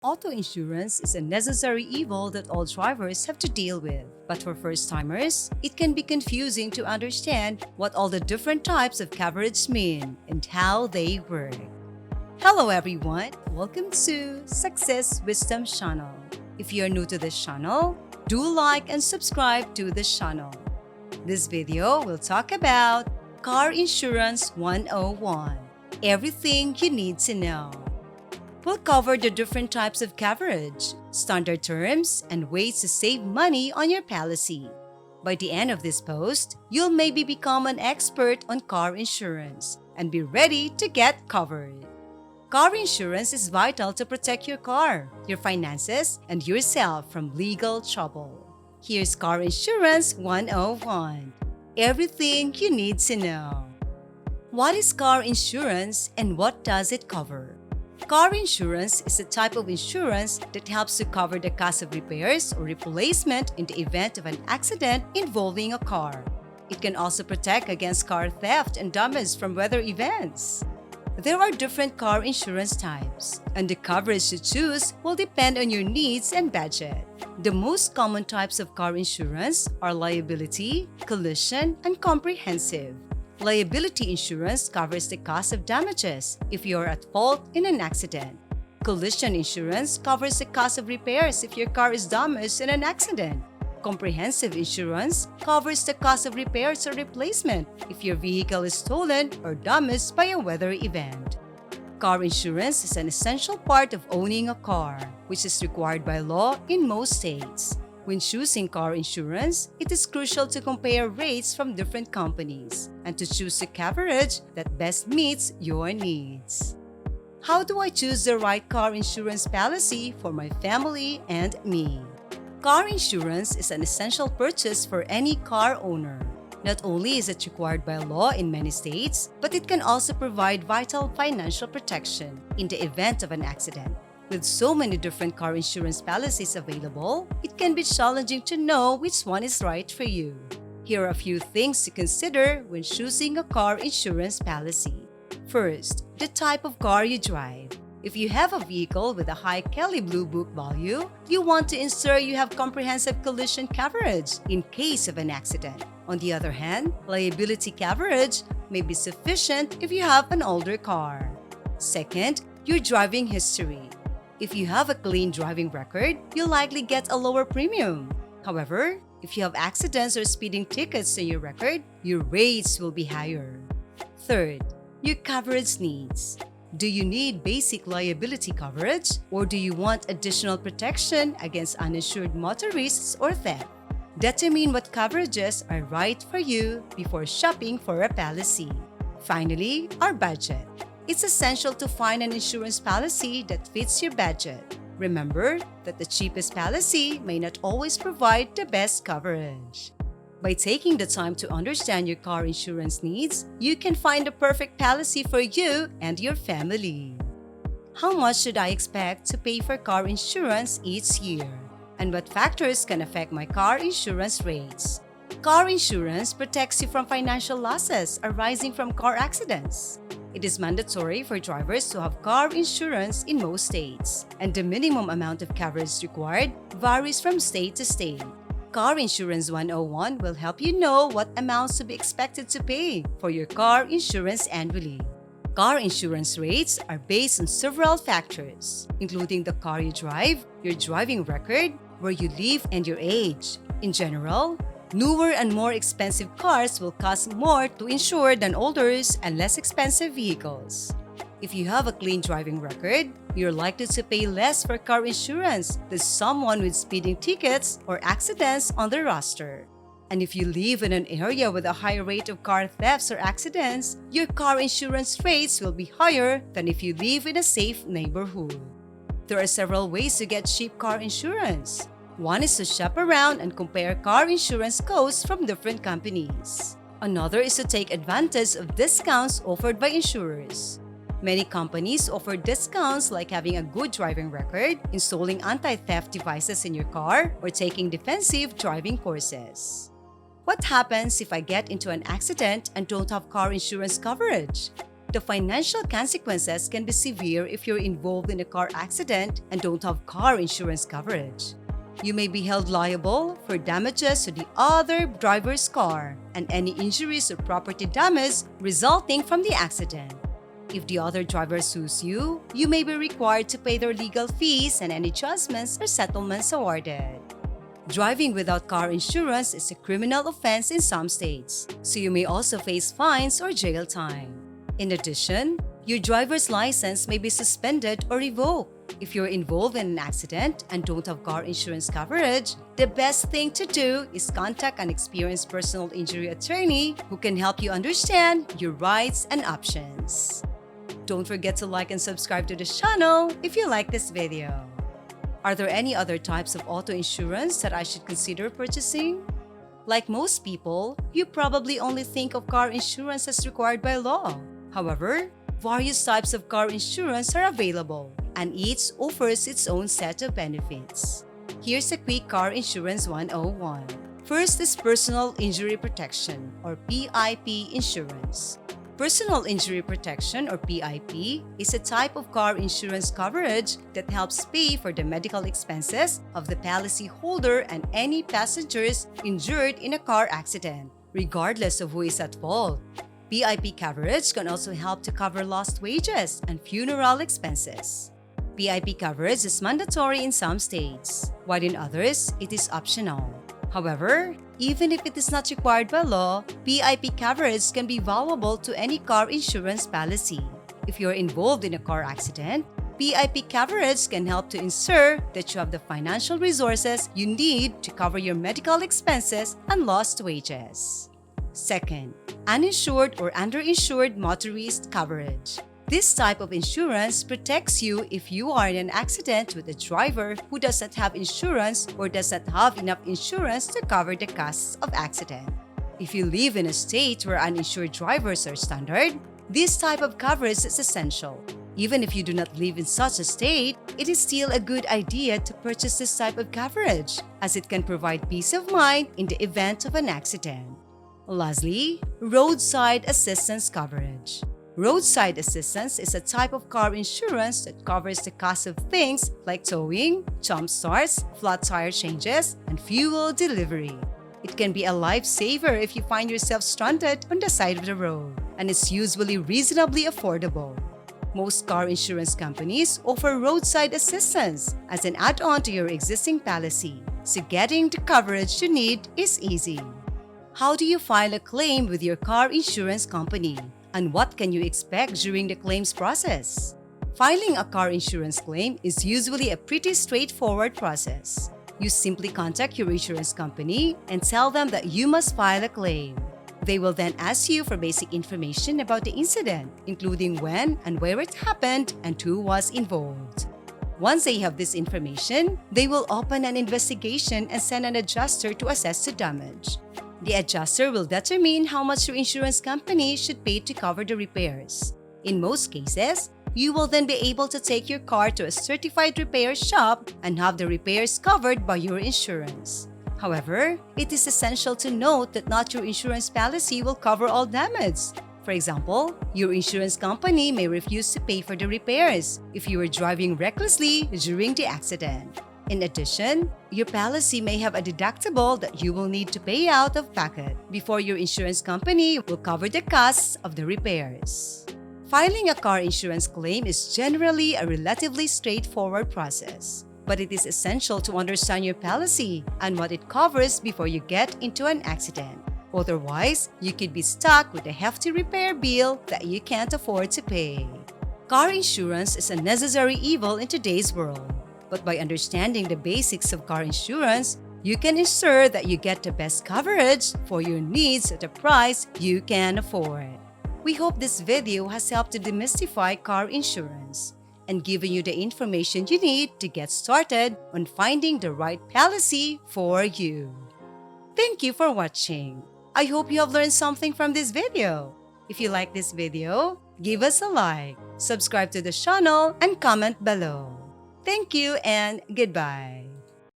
Auto insurance is a necessary evil that all drivers have to deal with. But for first-timers, it can be confusing to understand what all the different types of coverage mean and how they work. Hello everyone! Welcome to Success Wisdom Channel. If you're new to this channel, do like and subscribe to this channel. This video will talk about Car Insurance 101. Everything you need to know. We'll cover the different types of coverage, standard terms, and ways to save money on your policy. By the end of this post, you'll maybe become an expert on car insurance and be ready to get covered. Car insurance is vital to protect your car, your finances, and yourself from legal trouble. Here's Car Insurance 101. Everything you need to know. What is car insurance and what does it cover? Car insurance is a type of insurance that helps to cover the cost of repairs or replacement in the event of an accident involving a car. It can also protect against car theft and damage from weather events. There are different car insurance types, and the coverage to choose will depend on your needs and budget. The most common types of car insurance are liability, collision, and comprehensive. Liability insurance covers the cost of damages if you are at fault in an accident. Collision insurance covers the cost of repairs if your car is damaged in an accident. Comprehensive insurance covers the cost of repairs or replacement if your vehicle is stolen or damaged by a weather event. Car insurance is an essential part of owning a car, which is required by law in most states. When choosing car insurance, it is crucial to compare rates from different companies and to choose the coverage that best meets your needs. How do I choose the right car insurance policy for my family and me? Car insurance is an essential purchase for any car owner. Not only is it required by law in many states, but it can also provide vital financial protection in the event of an accident. With so many different car insurance policies available, it can be challenging to know which one is right for you. Here are a few things to consider when choosing a car insurance policy. First, the type of car you drive. If you have a vehicle with a high Kelley Blue Book value, you want to ensure you have comprehensive collision coverage in case of an accident. On the other hand, liability coverage may be sufficient if you have an older car. Second, your driving history. If you have a clean driving record, you'll likely get a lower premium. However, if you have accidents or speeding tickets in your record, your rates will be higher. Third, your coverage needs. Do you need basic liability coverage or do you want additional protection against uninsured motorists or theft? Determine what coverages are right for you before shopping for a policy. Finally, our budget. It's essential to find an insurance policy that fits your budget. Remember that the cheapest policy may not always provide the best coverage. By taking the time to understand your car insurance needs, you can find the perfect policy for you and your family. How much should I expect to pay for car insurance each year? And what factors can affect my car insurance rates? Car insurance protects you from financial losses arising from car accidents. It is mandatory for drivers to have car insurance in most states, and the minimum amount of coverage required varies from state to state. Car Insurance 101 will help you know what amounts to be expected to pay for your car insurance annually. Car insurance rates are based on several factors, including the car you drive, your driving record, where you live, and your age. In general, newer and more expensive cars will cost more to insure than older and less expensive vehicles. If you have a clean driving record, you're likely to pay less for car insurance than someone with speeding tickets or accidents on the roster. And if you live in an area with a high rate of car thefts or accidents, your car insurance rates will be higher than if you live in a safe neighborhood. There are several ways to get cheap car insurance. One is to shop around and compare car insurance quotes from different companies. Another is to take advantage of discounts offered by insurers. Many companies offer discounts like having a good driving record, installing anti-theft devices in your car, or taking defensive driving courses. What happens if I get into an accident and don't have car insurance coverage? The financial consequences can be severe if you're involved in a car accident and don't have car insurance coverage. You may be held liable for damages to the other driver's car and any injuries or property damage resulting from the accident. If the other driver sues you, you may be required to pay their legal fees and any judgments or settlements awarded. Driving without car insurance is a criminal offense in some states, so you may also face fines or jail time. In addition, your driver's license may be suspended or revoked. If you're involved in an accident and don't have car insurance coverage, the best thing to do is contact an experienced personal injury attorney who can help you understand your rights and options. Don't forget to like and subscribe to the channel if you like this video. Are there any other types of auto insurance that I should consider purchasing? Like most people, you probably only think of car insurance as required by law. However, various types of car insurance are available, and each offers its own set of benefits. Here's a quick car insurance 101. First is personal injury protection, or PIP insurance. Personal injury protection, or PIP, is a type of car insurance coverage that helps pay for the medical expenses of the policyholder and any passengers injured in a car accident, regardless of who is at fault. PIP coverage can also help to cover lost wages and funeral expenses. PIP coverage is mandatory in some states, while in others, it is optional. However, even if it is not required by law, PIP coverage can be valuable to any car insurance policy. If you're involved in a car accident, PIP coverage can help to ensure that you have the financial resources you need to cover your medical expenses and lost wages. Second, uninsured or underinsured motorist coverage. This type of insurance protects you if you are in an accident with a driver who does not have insurance or does not have enough insurance to cover the costs of accident. If you live in a state where uninsured drivers are standard, this type of coverage is essential. Even if you do not live in such a state, it is still a good idea to purchase this type of coverage, as it can provide peace of mind in the event of an accident. Lastly, roadside assistance coverage. Roadside assistance is a type of car insurance that covers the cost of things like towing, jump starts, flat tire changes, and fuel delivery. It can be a lifesaver if you find yourself stranded on the side of the road, and it's usually reasonably affordable. Most car insurance companies offer roadside assistance as an add-on to your existing policy, so getting the coverage you need is easy. How do you file a claim with your car insurance company? And what can you expect during the claims process? Filing a car insurance claim is usually a pretty straightforward process. You simply contact your insurance company and tell them that you must file a claim. They will then ask you for basic information about the incident, including when and where it happened and who was involved. Once they have this information, they will open an investigation and send an adjuster to assess the damage. The adjuster will determine how much your insurance company should pay to cover the repairs. In most cases, you will then be able to take your car to a certified repair shop and have the repairs covered by your insurance. However, it is essential to note that not your insurance policy will cover all damage. For example, your insurance company may refuse to pay for the repairs if you were driving recklessly during the accident. In addition, your policy may have a deductible that you will need to pay out of pocket before your insurance company will cover the costs of the repairs. Filing a car insurance claim is generally a relatively straightforward process, but it is essential to understand your policy and what it covers before you get into an accident. Otherwise, you could be stuck with a hefty repair bill that you can't afford to pay. Car insurance is a necessary evil in today's world. But by understanding the basics of car insurance, you can ensure that you get the best coverage for your needs at a price you can afford. We hope this video has helped to demystify car insurance and given you the information you need to get started on finding the right policy for you. Thank you for watching. I hope you have learned something from this video. If you like this video, give us a like, subscribe to the channel, and comment below. Thank you and goodbye.